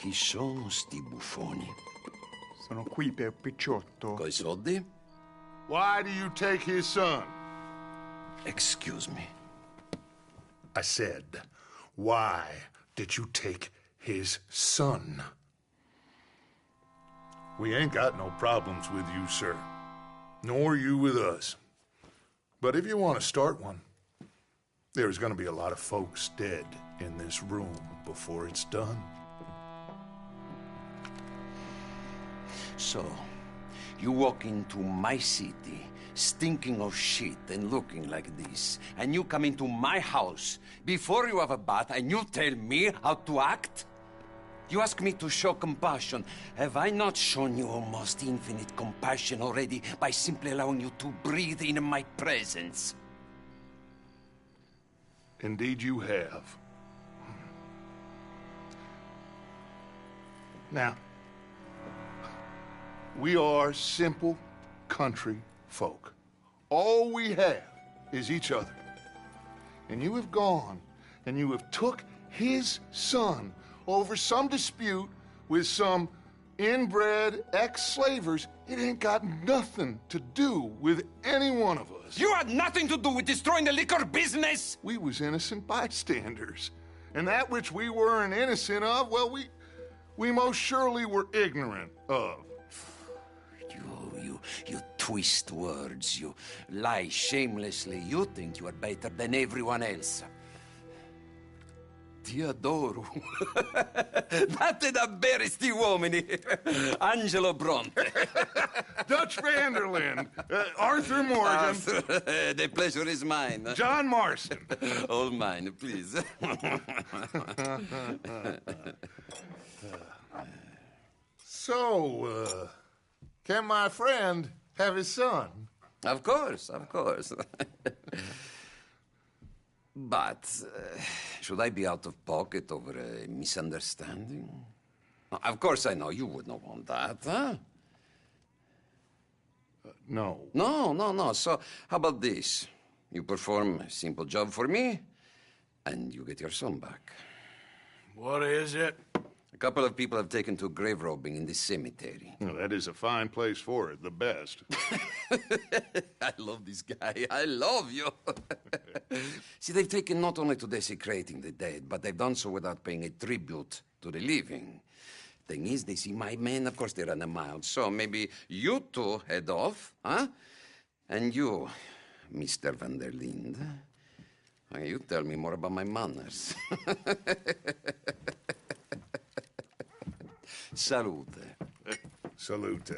Chi sono sti buffoni? Sono qui per Picciotto. Coi soldi? Why do you take his son? Excuse me. I said, why did you take his son? We ain't got no problems with you, sir. Nor you with us. But if you want to start one, there's going to be a lot of folks dead in this room before it's done. So, you walk into my city, stinking of shit and looking like this, and you come into my house before you have a bath and you tell me how to act? You ask me to show compassion. Have I not shown you almost infinite compassion already by simply allowing you to breathe in my presence? Indeed you have. Now, we are simple country folk. All we have is each other. And you have gone and you have took his son over some dispute with some inbred ex-slavers. It ain't got nothing to do with any one of us. You had nothing to do with destroying the liquor business! We was innocent bystanders. And that which we weren't innocent of, well, we most surely were ignorant of. You twist words, you lie shamelessly, you think you are better than everyone else. Ti adoro. Date da bere sti uomini. Angelo Bronte. Dutch Vanderlyn. Arthur Morgan. Arthur, the pleasure is mine. John Marston. All mine, please. So, can my friend have his son? Of course, of course. But, should I be out of pocket over a misunderstanding? Of course I know you would not want that, huh? No. No. So, how about this? You perform a simple job for me, and you get your son back. What is it? A couple of people have taken to grave robbing in this cemetery. Well, that is a fine place for it, the best. I love this guy. I love you. See, they've taken not only to desecrating the dead, but they've done so without paying a tribute to the living. Thing is, they see my men, of course they run a mile. So maybe you two head off, huh? And you, Mr. Van der Linde, you tell me more about my manners. Salute. Salute.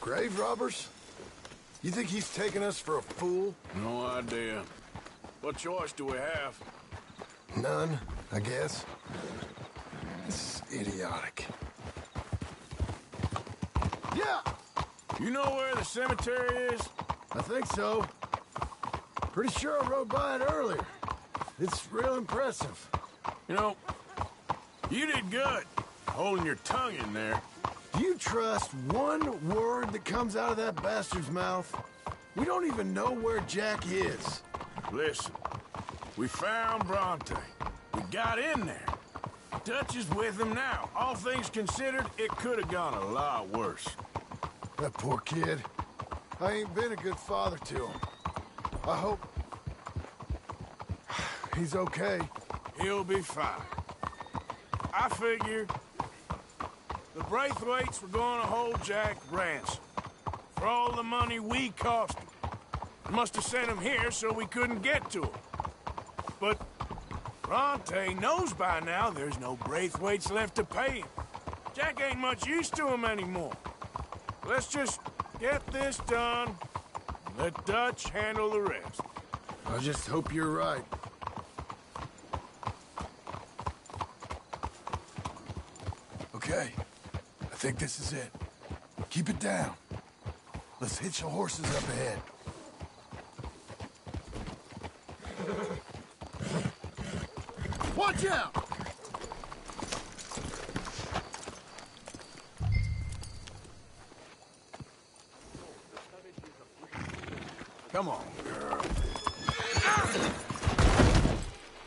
Grave robbers? You think he's taking us for a fool? No idea. What choice do we have? None, I guess. This is idiotic. Yeah! You know where the cemetery is? I think so. Pretty sure I rode by it earlier. It's real impressive. You know, you did good, holding your tongue in there. Do you trust one word that comes out of that bastard's mouth? We don't even know where Jack is. Listen, we found Bronte. We got in there. Dutch is with him now. All things considered, it could have gone a lot worse. That poor kid. I ain't been a good father to him. I hope... he's okay. He'll be fine. I figure the Braithwaites were going to hold Jack ransom for all the money we cost him. Must have sent him here so we couldn't get to him. But Bronte knows by now there's no Braithwaites left to pay him. Jack ain't much use to him anymore. Let's just get this done and let Dutch handle the rest. I just hope you're right. Okay, I think this is it. Keep it down. Let's hitch the horses up ahead. Watch out! Come on, girl.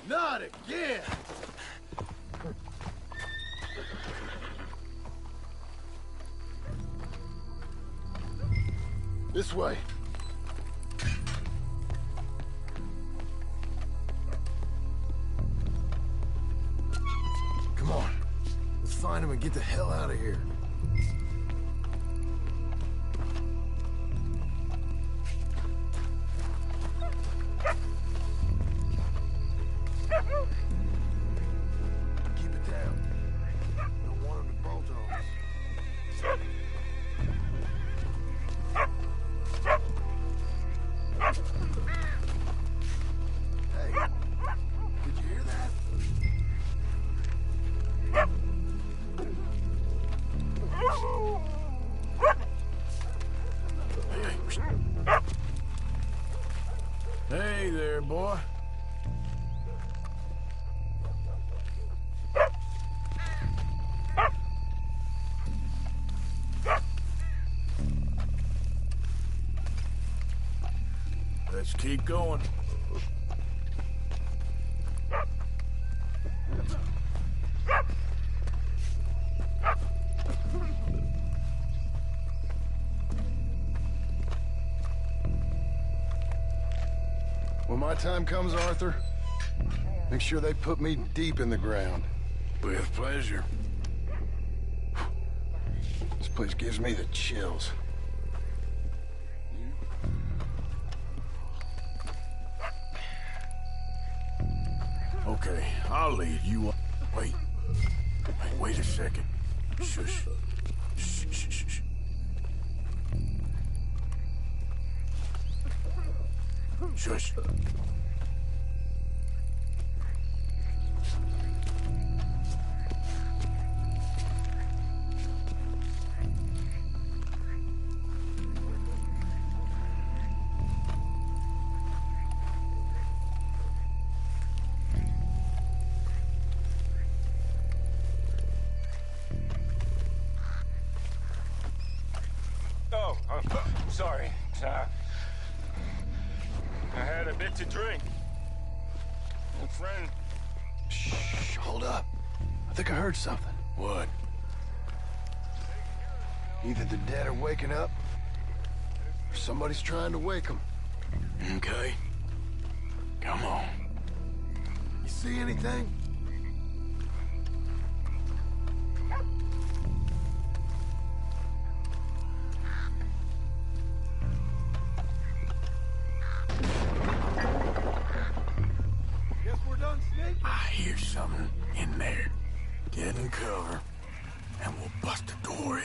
Not again! This way. Come on. Let's find him and get the hell out of here. Keep it down. Don't want him to bolt on us. Hey, did you hear that? Hey there, boy. Let's keep going. When my time comes, Arthur, make sure they put me deep in the ground. With pleasure. This place gives me the chills. Okay, I'll lead you up. Wait. Wait a second. Shush. Shh, shh, shh, shh. Shush. Oh, sorry. I had a bit to drink. A friend. Shh, hold up. I think I heard something. What? Either the dead are waking up, or somebody's trying to wake them. Okay. Come on. You see anything? Guess we're done sneaking. I hear something in there. Get in cover, and we'll bust the door in.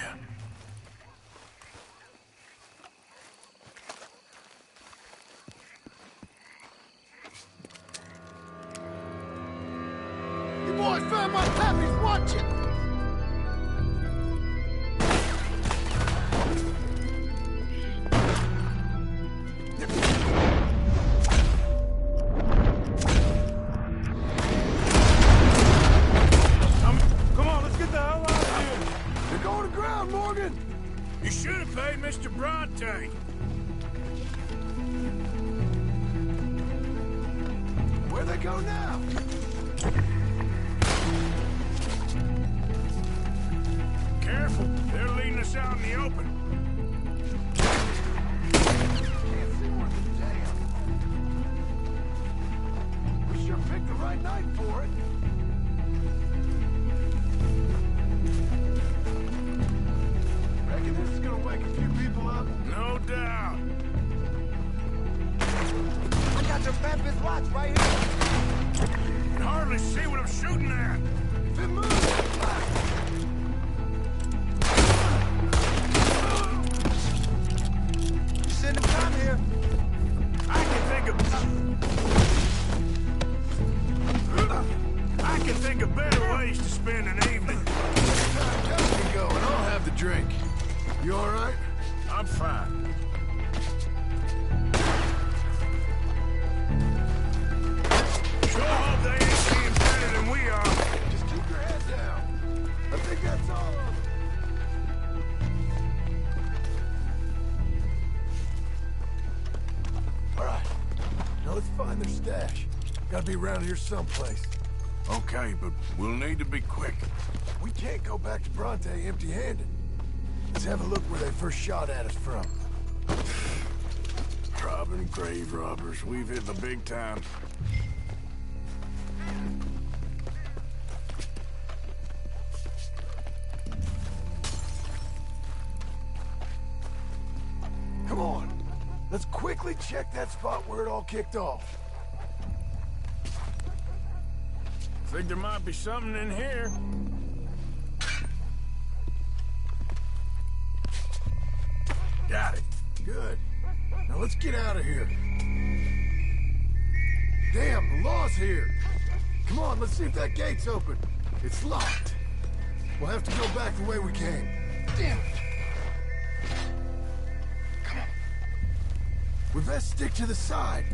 You boys found my pappy's watching! Come on, let's get the hell out of here. They're going to ground, Morgan! You should have paid Mr. Bronte. Where they go now? Careful, they're leading us out in the open. Can't see worth a damn. We sure picked the right night for it. Reckon this is gonna wake a few people up? No doubt. I got your pappy's watch right here. Can hardly see what I'm shooting at. If it moves, you send him down here. I can think of better ways to spend an evening. Just get going. I'll have the drink. You all right? I'm fine. Sure hope they ain't seeing better than we let's find their stash. Gotta be around here someplace. Okay, but we'll need to be quick. We can't go back to Bronte empty-handed. Let's have a look where they first shot at us from. Robbing grave robbers. We've hit the big time. Come on. Let's quickly check that spot where it all kicked off. Think there might be something in here. Got it. Good. Now let's get out of here. Damn, the law's here. Come on, let's see if that gate's open. It's locked. We'll have to go back the way we came. Damn it. Come on. We best stick to the side.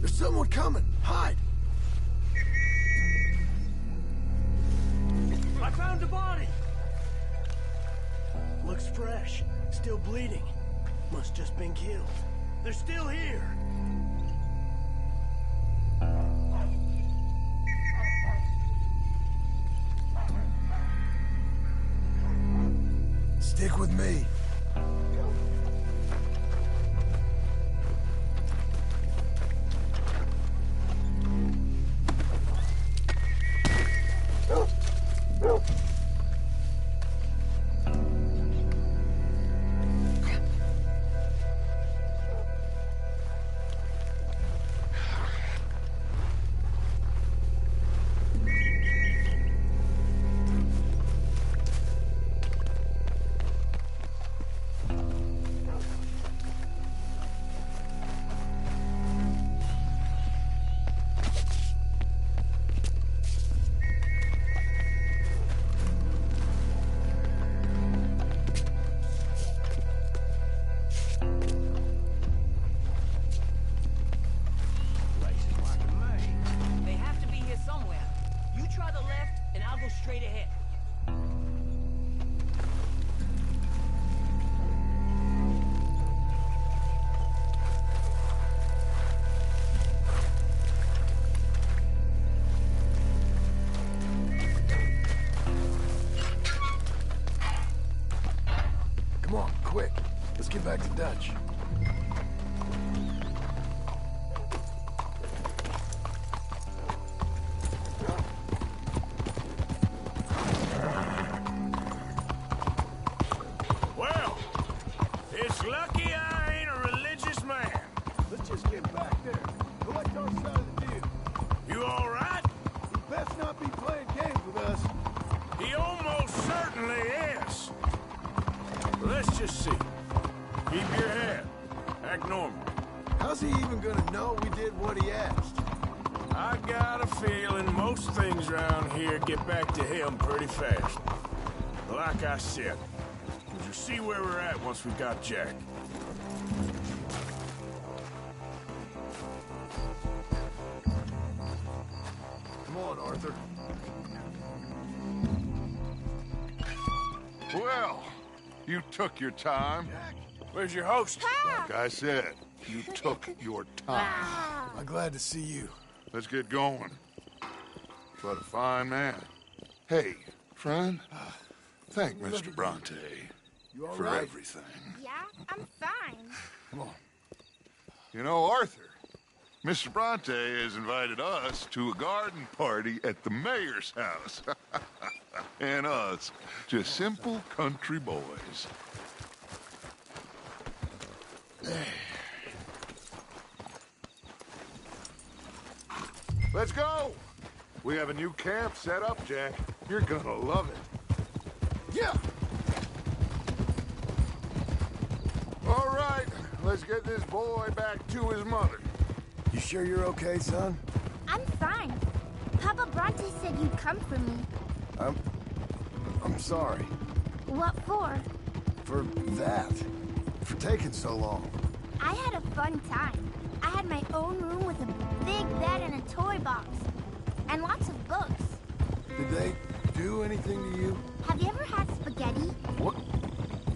Someone coming! Hide! I found a body! Looks fresh. Still bleeding. Must just been killed. They're still here! Stick with me. Straight ahead. Come on, quick. Let's get back to Dutch. Lucky I ain't a religious man. Let's just get back there. Collect our side of the deal. You all right? He best not be playing games with us. He almost certainly is. Let's just see. Keep your head. Act normal. How's he even gonna know we did what he asked? I got a feeling most things around here get back to him pretty fast. Like I said, we'll see where we're at once we've got Jack. Come on, Arthur. Well, you took your time. Where's your host? Like I said, you took your time. I'm glad to see you. Let's get going. What a fine man. Hey, friend, thank Mr. Bronte for everything. Yeah, I'm fine. Come on. You know, Arthur, Mr. Bronte has invited us to a garden party at the mayor's house. And us, just simple country boys. Let's go! We have a new camp set up, Jack. You're gonna love it. Yeah! All right, let's get this boy back to his mother. You sure you're okay, son? I'm fine. Papa Bronte said you'd come for me. I'm sorry. What for? For that. For taking so long. I had a fun time. I had my own room with a big bed and a box. And lots of books. Did they do anything to you? Have you ever had spaghetti? What?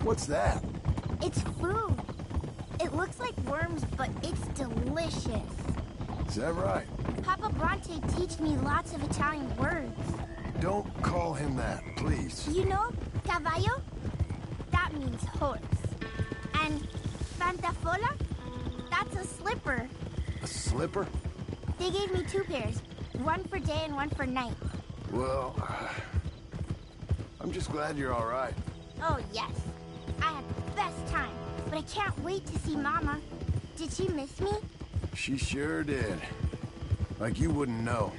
What's that? It's food. It looks like worms, but it's delicious. Is that right? Papa Bronte teach me lots of Italian words. Don't call him that, please. You know, caballo? That means horse. And pantafola? That's a slipper. A slipper? They gave me 2 pairs. One for day and one for night. Well, I'm just glad you're all right. Oh, yes. I had the best time. But I can't wait to see Mama. Did she miss me? She sure did. Like you wouldn't know.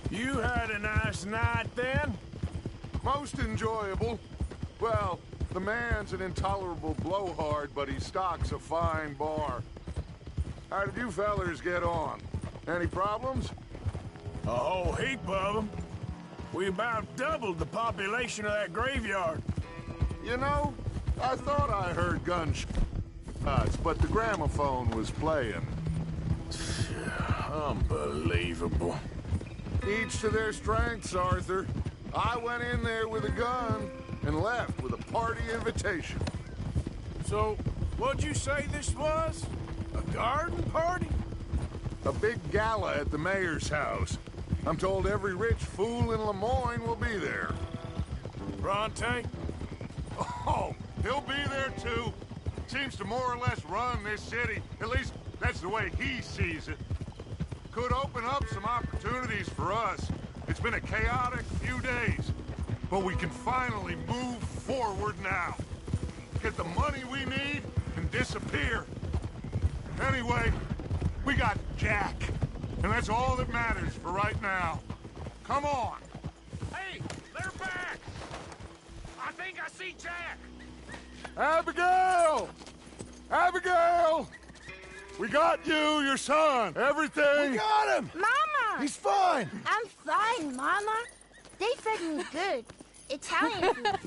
You had a nice night then? Most enjoyable. Well, the man's an intolerable blowhard, but he stocks a fine bar. How did you fellers get on? Any problems? A whole heap of them. We about doubled the population of that graveyard. You know, I thought I heard gunshots, but the gramophone was playing. Unbelievable. Each to their strengths, Arthur. I went in there with a gun and left with a party invitation. So, what'd you say this was? A garden party? A big gala at the mayor's house. I'm told every rich fool in Lemoyne will be there. Bronte? Oh, he'll be there too. Seems to more or less run this city. At least, that's the way he sees it. Could open up some opportunities for us. It's been a chaotic few days, but we can finally move forward now. Get the money we need and disappear. Anyway, we got Jack, and that's all that matters for right now. Come on. Hey, they're back! I think I see Jack! Abigail! Abigail! We got you, your son, everything. We got him! Mama! He's fine! I'm fine, Mama. They fed me good. Italian food.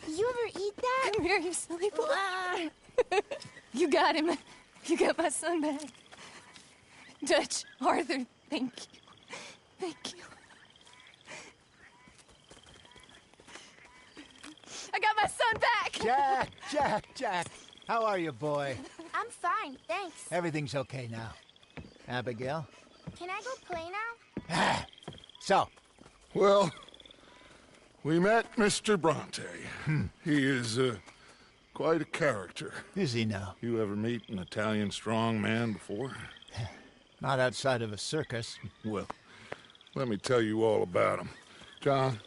Did you ever eat that? Come here, you silly boy. You got him. You got my son back. Dutch, Arthur, thank you. Thank you. I got my son back! Jack. How are you, boy? I'm fine, thanks. Everything's okay now. Abigail? Can I go play now? So, Well, we met Mr. Bronte. He is quite a character. is he now? You ever meet an Italian strong man before? Not outside of a circus. Well, let me tell you all about him. John,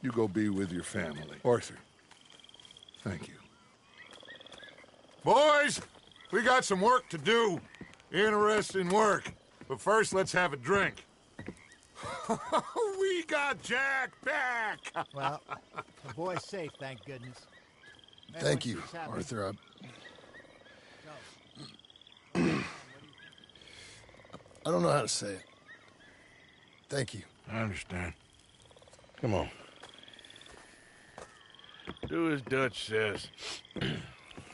you go be with your family. Arthur, thank you. Boys, we got some work to do. Interesting work. But first, let's have a drink. We got Jack back! Well, the boy's safe, thank goodness. Thank you, Everyone seems happy. Arthur. I don't know how to say it. Thank you. I understand. Come on. Do as Dutch says.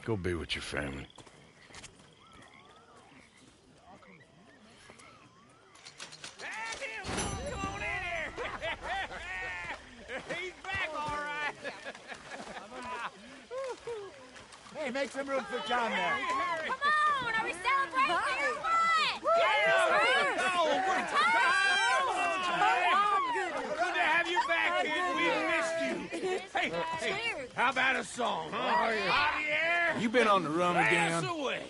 Go be with your family. Come on in here! He's back, all right! Hey, make some room for John there. Come on, are we celebrating or what? Good to have you back, kid. We missed you. Hey, how about a song, huh? Javier? You been on the run again. Dance away.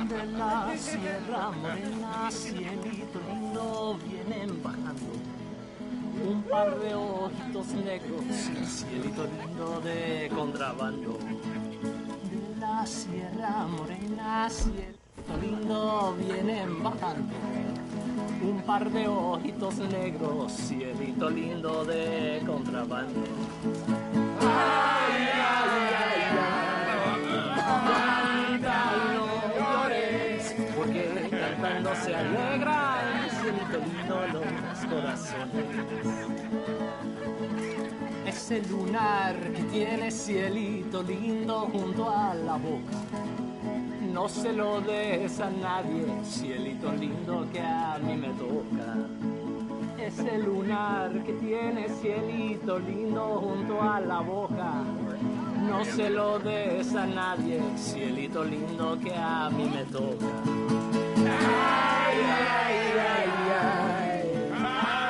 De la sierra morena, cielito lindo, vienen bajando un par de ojitos negros, cielito lindo de contrabando. De la sierra morena, cielito lindo, vienen bajando un par de ojitos negros, cielito lindo de contrabando. Ay, ay, ay, ay, ay, no llores, porque cantando se alegran, cielito lindo. lindo los corazones. Ese lunar que tiene cielito lindo junto a la boca. No se lo des a nadie, cielito lindo que a mí me toca. Ese lunar que tiene cielito lindo junto a la boca. No se lo des a nadie, cielito lindo que a mí me toca. Ay, ay, ay, ay.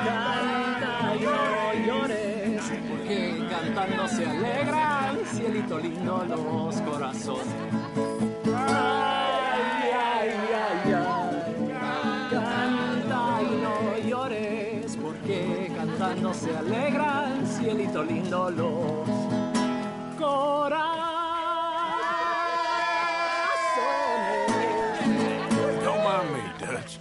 Canta y no llores, porque cantando se alegran, cielito lindo, los corazones. Ay, ay, ay, ay. Canta y no llores, porque cantando se alegran, cielito lindo, los corazones. Don't mind me, Dutch.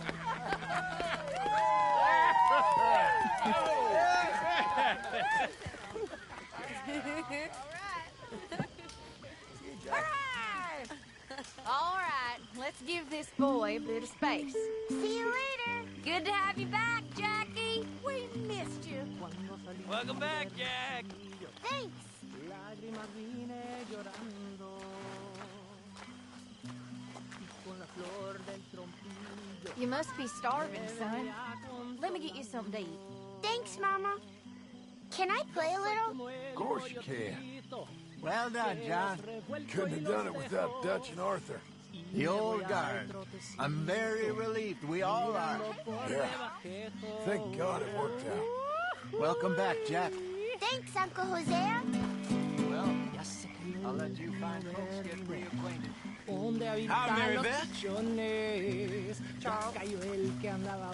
All right, let's give this boy a bit of space. See you later. Good to have you back, Jackie. We missed you. Welcome back, Jack. Thanks. Lágrimas vine llorando y con la flor del trompillo. You must be starving, son. Let me get you something to eat. Thanks, Mama. Can I play a little? Of course you can. Well done, John. Couldn't have done it without Dutch and Arthur. The old guard. I'm very relieved. We all are. Yeah. Thank God it worked out. Welcome back, Jack. Thanks, Uncle Hosea. Well, I'll let you fine folks get reacquainted. Hi, Mary Beth.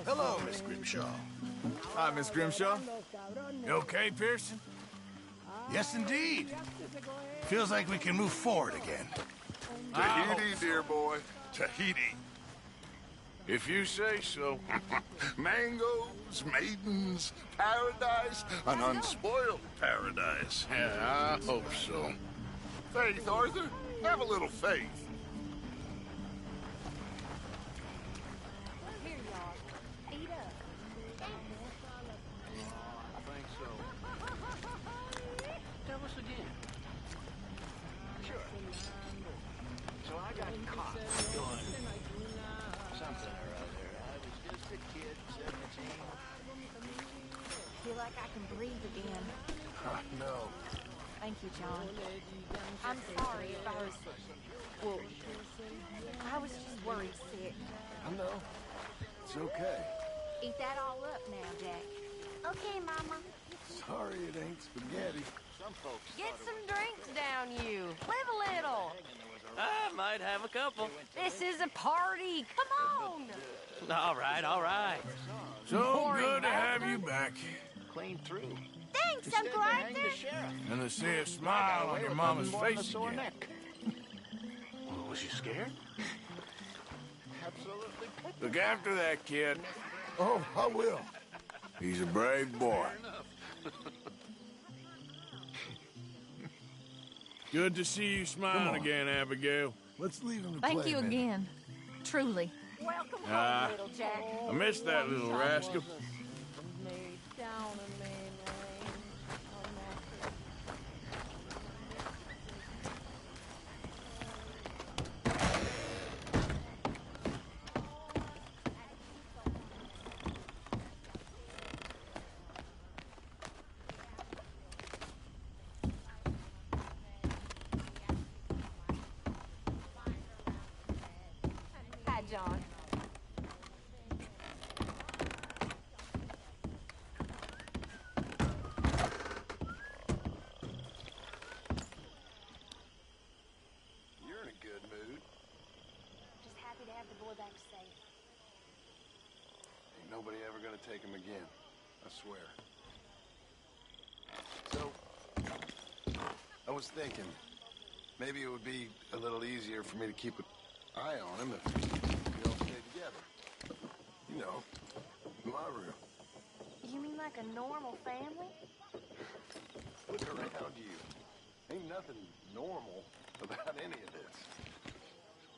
Hello, Miss Grimshaw. Hi, Miss Grimshaw. You okay, Pearson? Yes, indeed. Feels like we can move forward again. Tahiti, dear boy. Tahiti. If you say so. Mangoes, maidens, paradise, an unspoiled paradise. Yeah, I hope so. Faith, Arthur. Have a little faith. Here you are. Eat up. I think so. Tell us again. Sure. So I got caught doing something or other. I was just a kid, 17. Feel like I can breathe again. No. Thank you, John. I'm sorry if I was... Well, I was just worried sick. I know. It's okay. Eat that all up now, Jack. Okay, Mama. Sorry it ain't spaghetti. Some folks Get some drinks down, you. Live a little. I might have a couple. This is a party. Come on. All right, all right. So good to have you back. clean through. Thanks, Instead, Uncle they hang Arthur. the sheriff. And to see a smile on your mama's face again. Well, was you scared? Absolutely. Look after that kid. Oh, I will. He's a brave boy. Good to see you smiling again, Abigail. Let's leave him to Thank play you a minute. again. Truly. Welcome Ah, home, little Jack. I missed that little rascal. Hi, John. You're in a good mood. Just happy to have the boy back safe. Ain't nobody ever gonna take him again. I swear. So, I was thinking, maybe it would be a little easier for me to keep an eye on him if we all stayed together. You know, in my room. You mean like a normal family? Look around you. Ain't nothing normal about any of this.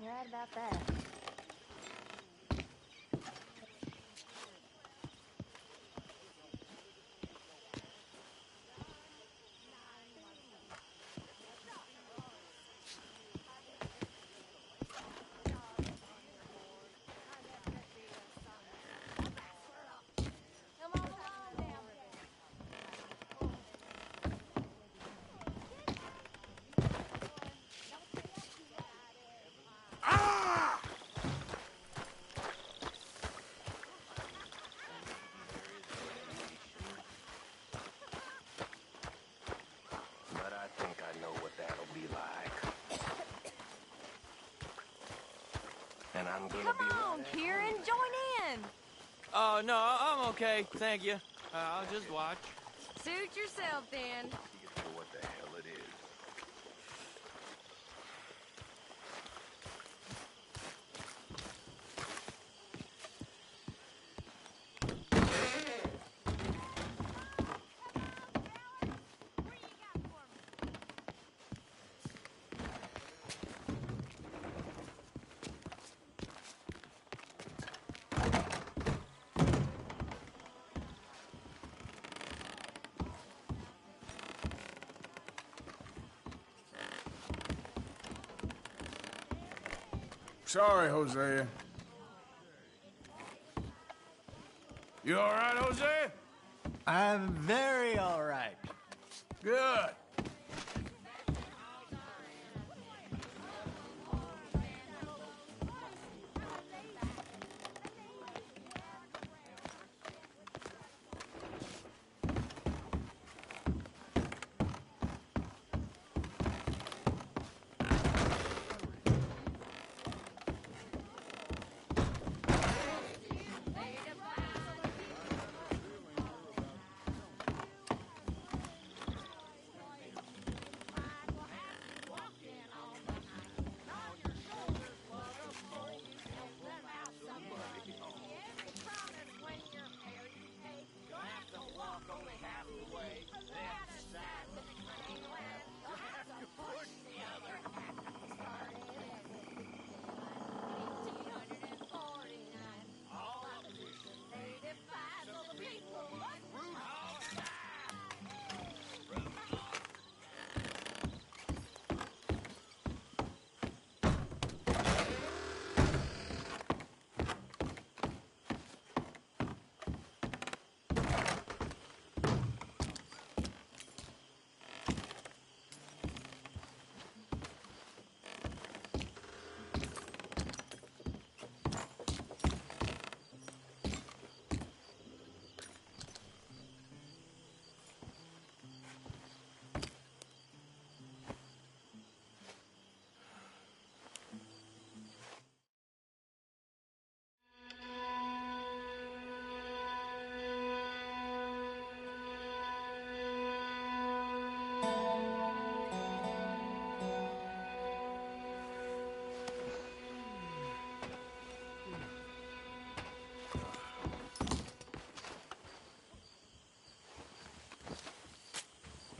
You're right about that. and I'm gonna Come be on, Kieran, join in. Oh, no, I'm okay. Thank you. I'll just watch. Suit yourself, then. what the hell it is. Sorry, Hosea. You all right, Hosea? I'm very all right. Good.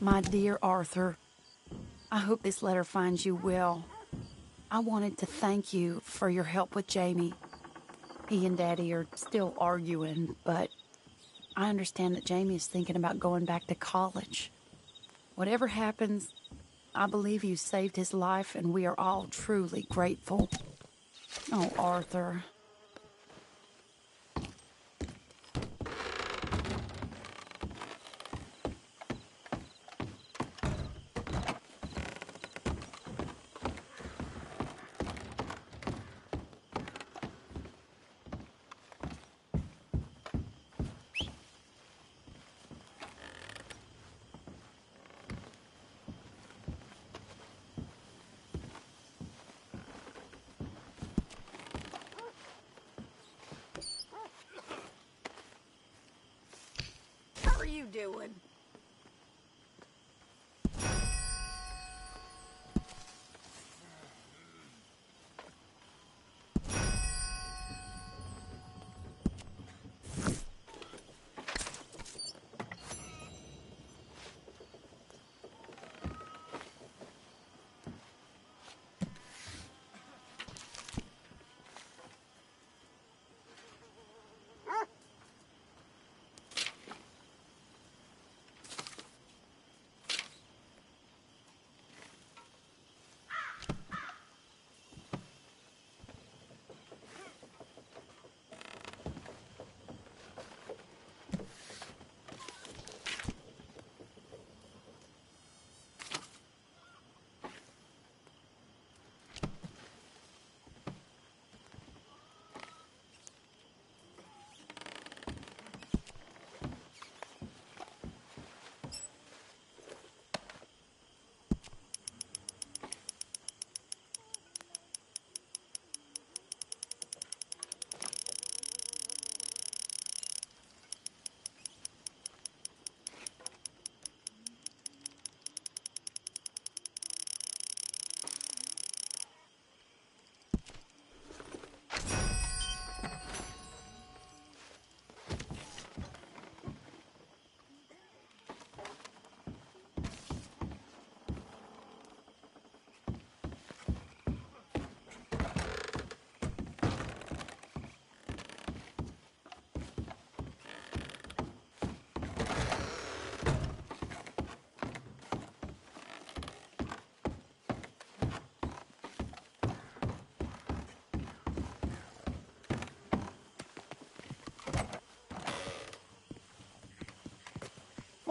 My dear Arthur, I hope this letter finds you well. I wanted to thank you for your help with Jamie. He and Daddy are still arguing, but I understand that Jamie is thinking about going back to college. Whatever happens, I believe you saved his life, and we are all truly grateful. Oh, Arthur. How are you doing?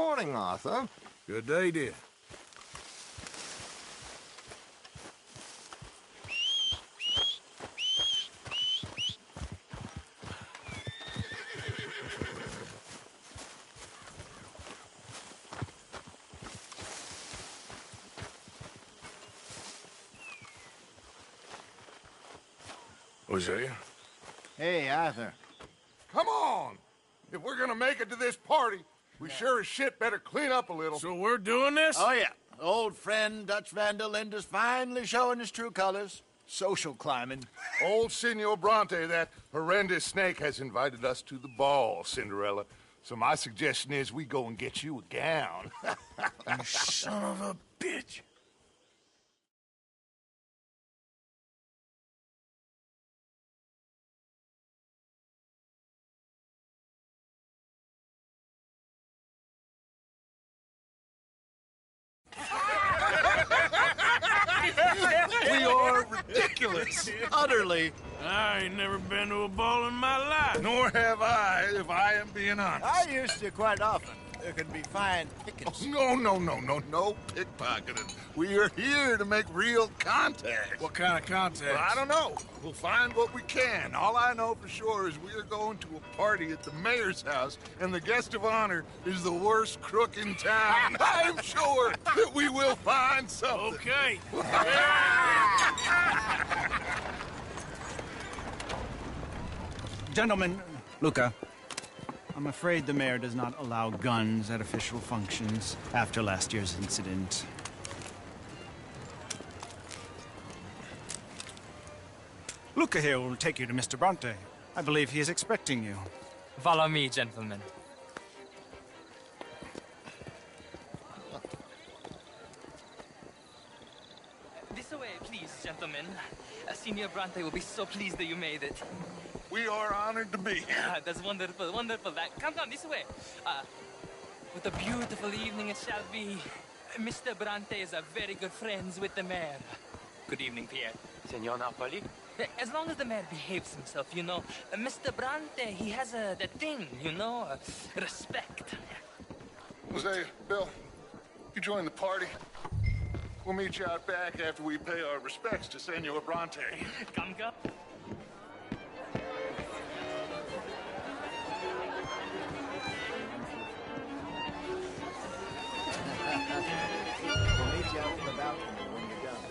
morning, Arthur. Good day, dear. Hosea? Hey, Arthur. Come on! If we're gonna make it to this party, we sure as shit better clean up a little. So we're doing this? Oh, yeah. Old friend Dutch Van der Linde's finally showing his true colors. Social climbing. Old Senor Bronte, that horrendous snake, has invited us to the ball, Cinderella. So my suggestion is we go and get you a gown. You son of a bitch. We are ridiculous. Utterly. I ain't never been to a ball in my life. Nor have I, if I am being honest. I used to quite often. There can be fine pickings. Oh, no pickpocketing. We are here to make real contact. What kind of contact? Well, I don't know. We'll find what we can. All I know for sure is we are going to a party at the mayor's house, and the guest of honor is the worst crook in town. I'm sure that we will find something. Okay. Gentlemen, Luca, I'm afraid the mayor does not allow guns at official functions after last year's incident. Luca here will take you to Mr. Bronte. I believe he is expecting you. Follow me, gentlemen. This way, please, gentlemen. Senior Bronte will be so pleased that you made it. We are honored to be here. That's wonderful, wonderful. Come this way. What a beautiful evening it shall be. Mr. Bronte is very good friends with the mayor. Good evening, Pierre. Senor Napoli? As long as the mayor behaves himself, you know. Mr. Bronte, he has that thing, you know, respect. Hosea, Bill, you join the party. We'll meet you out back after we pay our respects to Senor Bronte. Come. We'll meet you out on the balcony when you're done.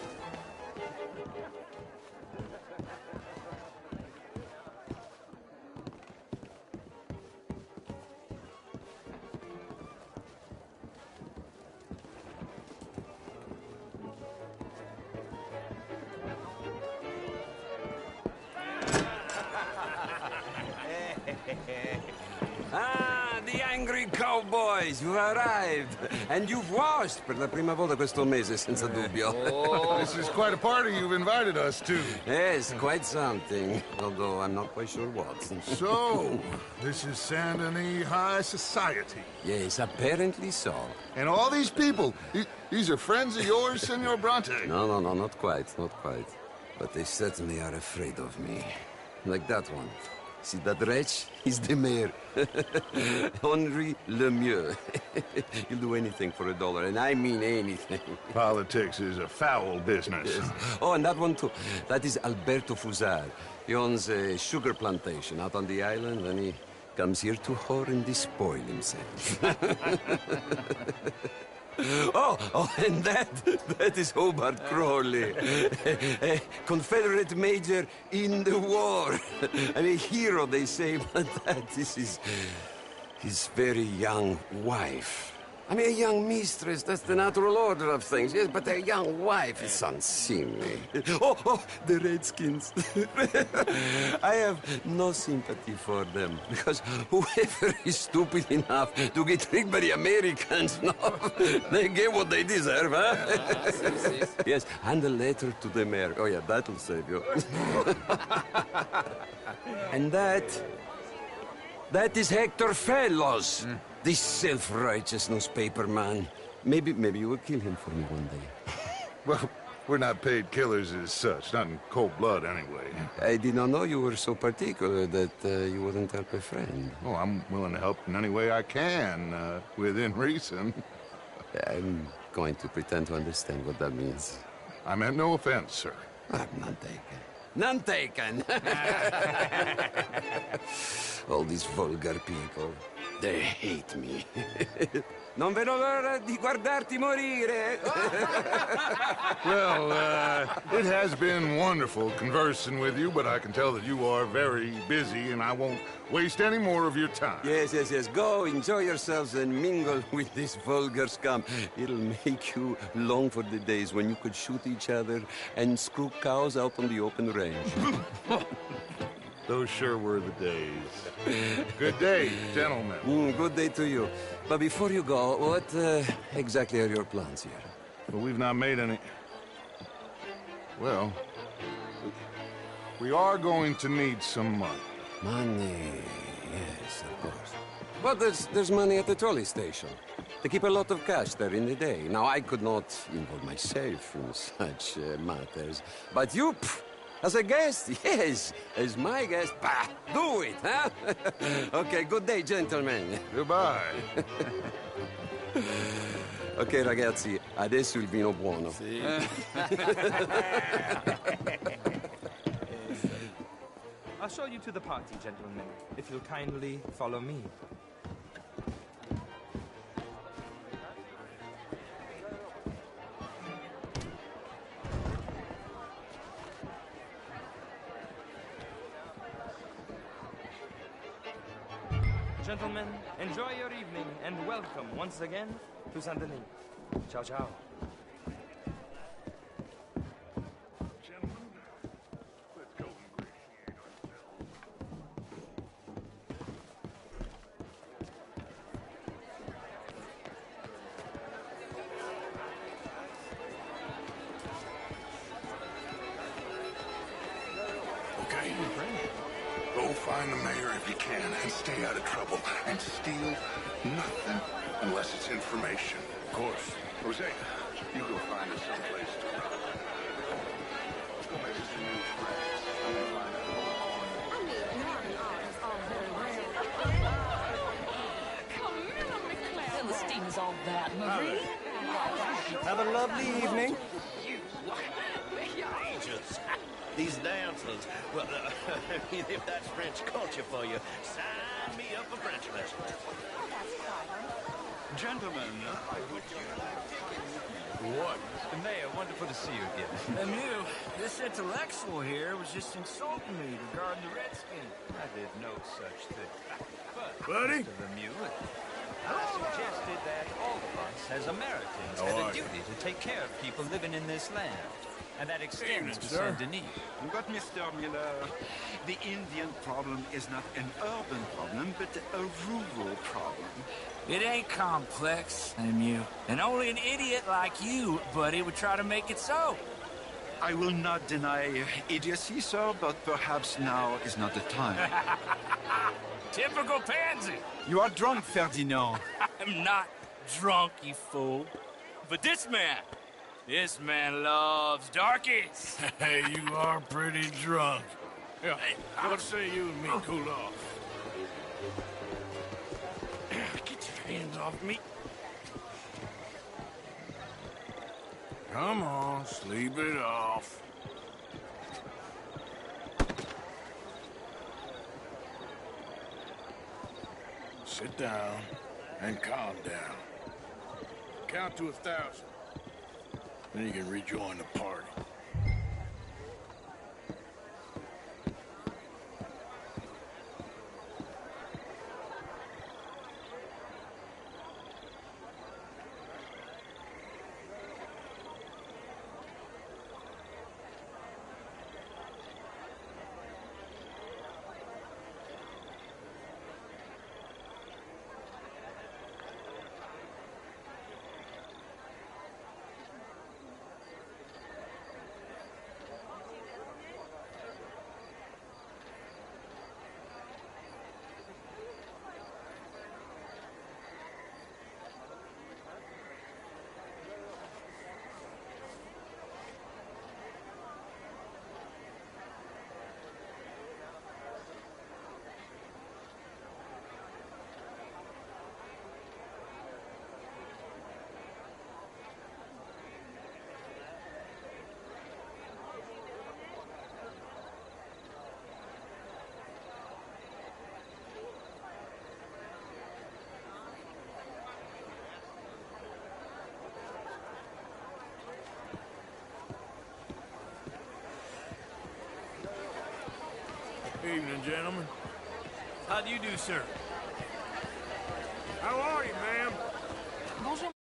The angry cowboys, you've arrived. And you've washed per la prima volta questo mese, senza dubbio. This is quite a party you've invited us to. Yes, quite something. Although I'm not quite sure what. So, this is Saint Denis High Society. Yes, apparently so. And all these people, these are friends of yours, Senor Bronte? No, not quite. But they certainly are afraid of me. Like that one. See that wretch? He's the mayor. Henri Lemieux. He'll do anything for $1, and I mean anything. Politics is a foul business. Yes. Oh, and that one too. That is Alberto Fusar. He owns a sugar plantation out on the island, and he comes here to whore and despoil himself. Oh, and that is Hobart Crawley, a Confederate major in the war, and a hero, they say, but that is his very young wife. I mean, a young mistress, that's the natural order of things, yes, but a young wife is unseemly. Oh, the Redskins. I have no sympathy for them, because whoever is stupid enough to get tricked by the Americans, no, they get what they deserve, huh? Yes, and a letter to the mayor. Oh, yeah, that'll save you. And that is Hector Fellows. This self-righteous newspaper man. Maybe you will kill him for me one day. Well, We're not paid killers as such, not in cold blood anyway. I did not know you were so particular that you wouldn't help a friend. Oh, I'm willing to help in any way I can, within reason. I'm going to pretend to understand what that means. I meant no offense, sir. None taken. None taken! All these vulgar people, they hate me. Non vedo l'ora di guardarti morire. Well, it has been wonderful conversing with you, but I can tell that you are very busy, and I won't waste any more of your time. Yes. Go, enjoy yourselves, and mingle with this vulgar scum. It'll make you long for the days when you could shoot each other and screw cows out on the open range. Those sure were the days. Good day, gentlemen. Good day to you. But before you go, what exactly are your plans here? Well, we've not made any... Well, we are going to need some money. Money, yes, of course. But there's money at the trolley station. They keep a lot of cash there in the day. Now, I could not involve myself in such matters. But you... As a guest? Yes. As my guest? Bah, do it, huh? Okay, good day, gentlemen. Goodbye. Ok, ragazzi, adesso il vino buono. Sì. I'll show you to the party, gentlemen, if you'll kindly follow me. Gentlemen, enjoy your evening and welcome once again to Saint Denis. Ciao, ciao. Okay. Go find the mayor if you can and stay out of trouble. And steal nothing unless it's information. Of course. Jose, you go find us someplace to run. Let's go make some new friends. I'm gonna find out whole corner. Philistine is all that, Marie. Have a lovely evening. Angels. These dancers. Well, if that's French culture for you, sign me up for French lessons. Gentlemen, What? The mayor, wonderful to see you again. And you, this intellectual here was just insulting me regarding the Redskin. I did no such thing. But, Buddy? Mr. Lemieux, I suggested that all of us, as Americans, had a duty to take care of people living in this land. And that extends to Saint Denis. but Mr. Miller, the Indian problem is not an urban problem, but a rural problem. It ain't complex, Lemieux. And only an idiot like you, buddy, would try to make it so. I will not deny idiocy, sir, but perhaps now is not the time. Typical pansy. You are drunk, Ferdinand. I'm not drunk, you fool. But this man loves darkies. Hey, you are pretty drunk. Yeah, what say you and me cool off? Get your hands off me. Come on, sleep it off. Sit down and calm down. Count to 1,000. Then you can rejoin the party. Evening, gentlemen. How do you do, sir? How are you, ma'am? Bonjour.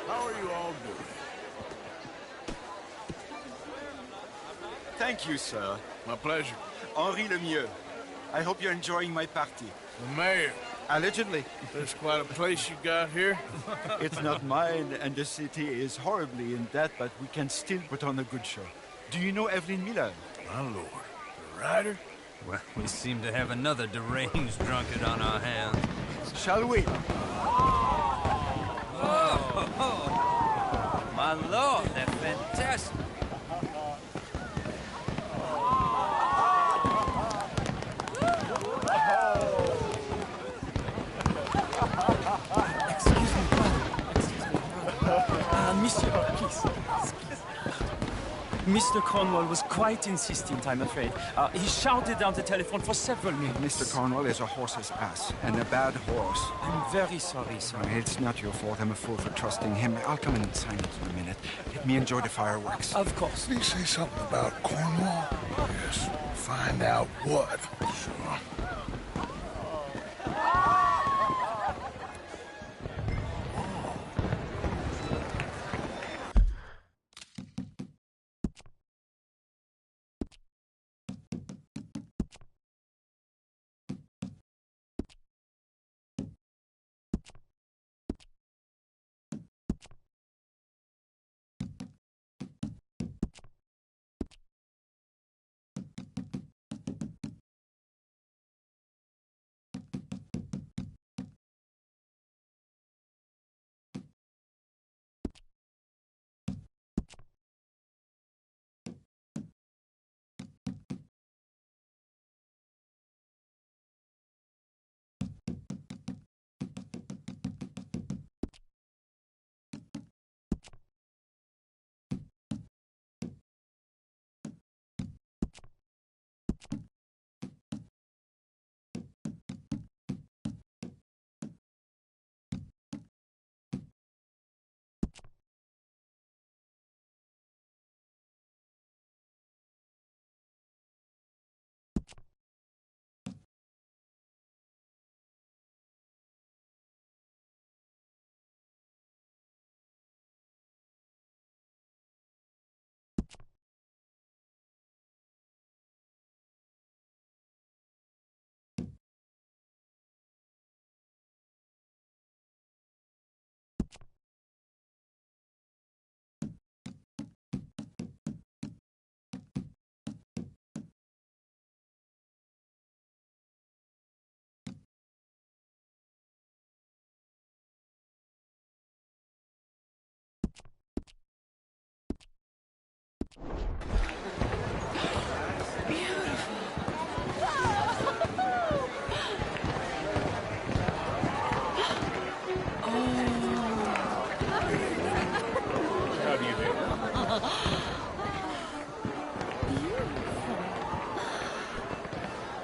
How are you all doing? Thank you, sir. My pleasure. Henri Lemieux. I hope you're enjoying my party. The mayor. Allegedly. There's quite a place you got here. It's not mine, and the city is horribly in debt, but we can still put on a good show. Do you know Evelyn Miller? My lord. The writer? Well, we seem to have another deranged drunkard on our hands. Shall we? Oh, my lord, they're fantastic. Monsieur, please. Mr. Cornwall was quite insistent, I'm afraid. He shouted down the telephone for several minutes. Mr. Cornwall is a horse's ass, and a bad horse. I'm very sorry, sir. It's not your fault. I'm a fool for trusting him. I'll come in and sign it in a minute. Let me enjoy the fireworks. Of course. Did he say something about Cornwall? Yes. Find out what. Sure. How do you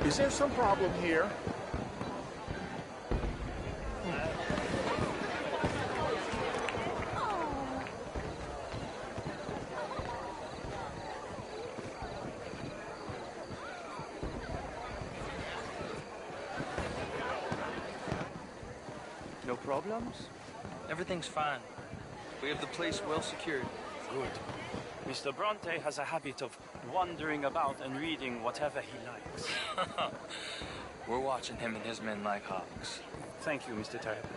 do? Is there some problem here? No problems? Everything's fine. We have the place well secured. Good. Mr. Bronte has a habit of wandering about and reading whatever he likes. We're watching him and his men like hawks. Thank you, Mr. Terrapin.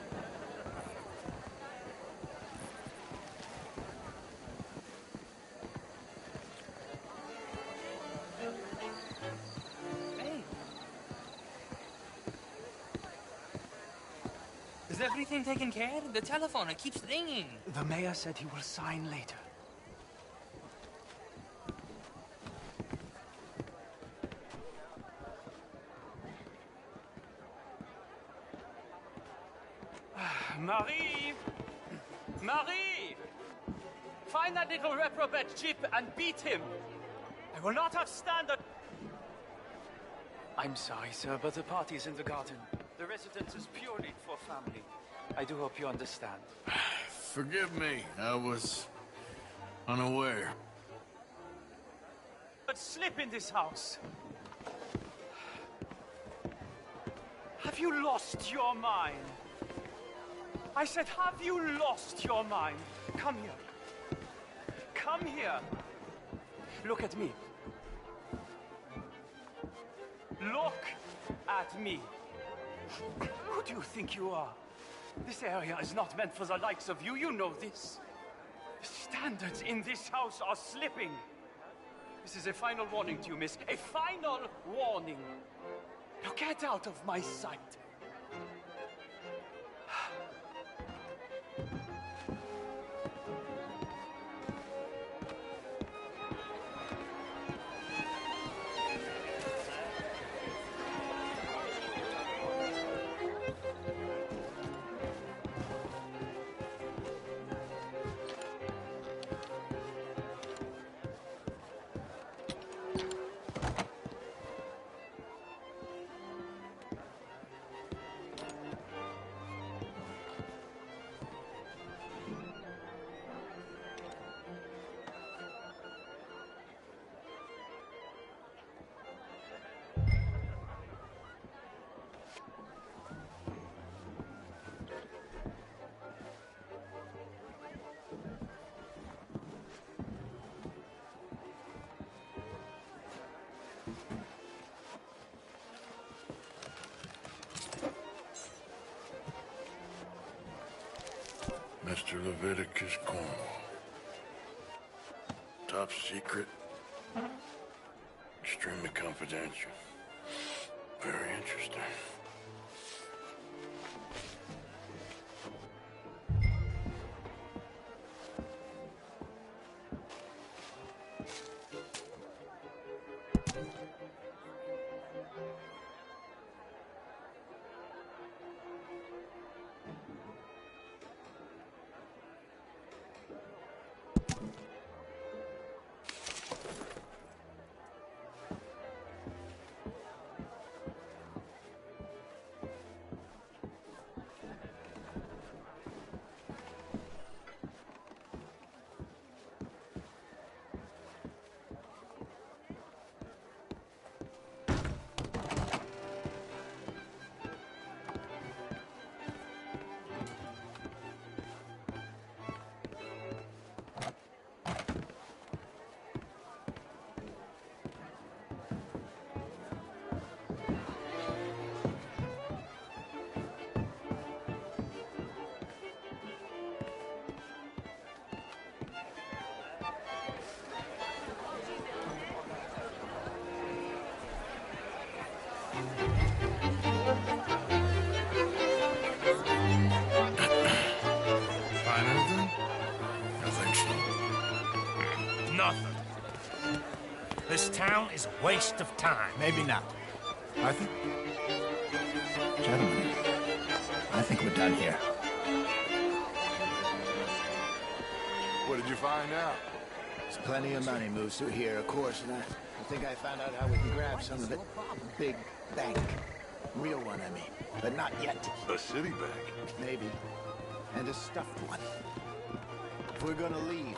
Hey. Is everything taken care of? The telephone, it keeps ringing. The mayor said he will sign later. Marie! Marie! Find that little reprobate Chip and beat him. I will not have standard. I'm sorry, sir, but the party's in the garden. The residence is purely for family. I do hope you understand. Forgive me. I was unaware. but slip in this house. Have you lost your mind? I said, have you lost your mind? Come here. Come here. Look at me. Look at me. Who do you think you are? This area is not meant for the likes of you. You know this. The standards in this house are slipping. This is a final warning to you, miss. A final warning. Now get out of my sight. Mr. Leviticus Cornwall. Top secret. Extremely confidential. Very interesting. Find anything? I think so. Nothing. This town is a waste of time. Maybe not. Arthur? Gentlemen, I think we're done here. What did you find out? There's plenty of money moves through here, of course, and I think I found out how we can grab some of it. Big bank. Real one, I mean. But not yet. A city bank? Maybe. And a stuffed one. If we're gonna leave,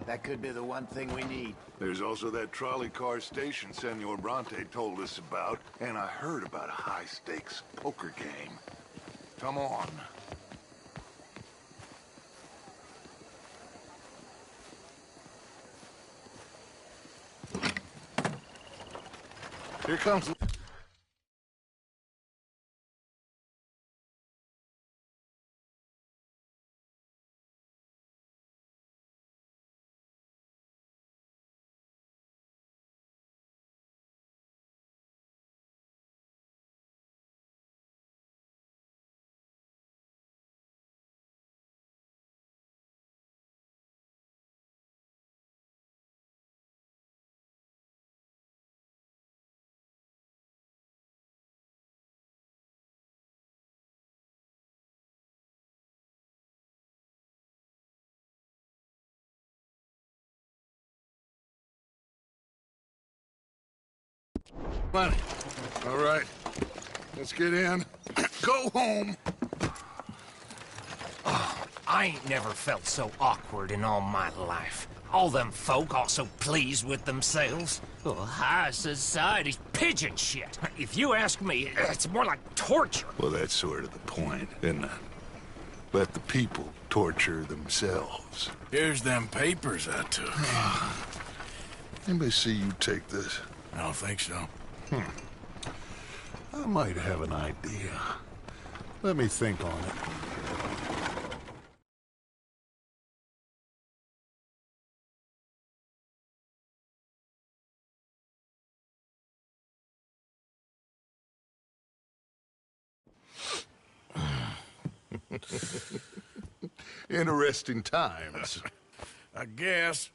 that could be the one thing we need. There's also that trolley car station Senor Bronte told us about, and I heard about a high-stakes poker game. Come on. Here comes... Money. All right. Let's get in. Go home. Oh, I ain't never felt so awkward in all my life. All them folk are so pleased with themselves. Oh, high society's pigeon shit. If you ask me, it's more like torture. Well, that's sort of the point, isn't it? Let the people torture themselves. Here's them papers I took. Anybody see you take this? I don't think so. I might have an idea. Let me think on it. Interesting times. I guess.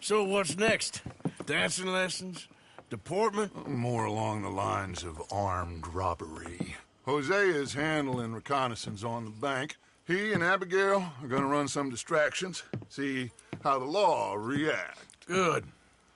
So what's next? Dancing lessons? Deportment? More along the lines of armed robbery. Hosea is handling reconnaissance on the bank. He and Abigail are gonna run some distractions, see how the law react. Good.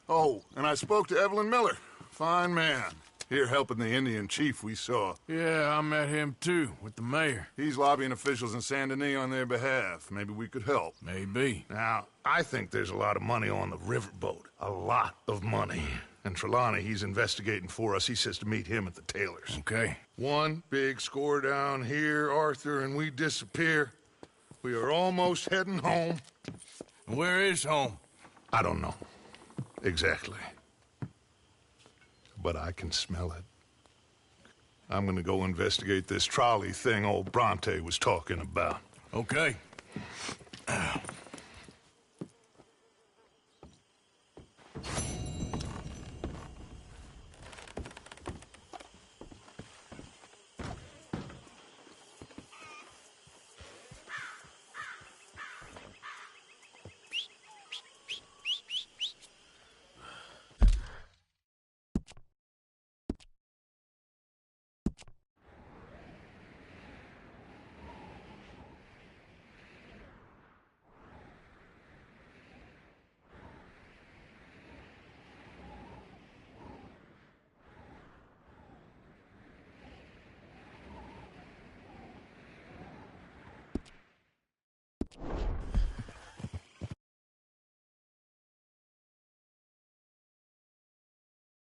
Oh, and I spoke to Evelyn Miller. Fine man. Here helping the Indian chief we saw. Yeah, I met him too, with the mayor. He's lobbying officials in Saint Denis on their behalf. Maybe we could help. Maybe. Now, I think there's a lot of money on the riverboat. A lot of money. And Trelawney, he's investigating for us. He says to meet him at the Taylor's. Okay. One big score down here, Arthur, and we disappear. We are almost heading home. Where is home? I don't know. Exactly. But I can smell it. I'm gonna go investigate this trolley thing old Bronte was talking about. Okay.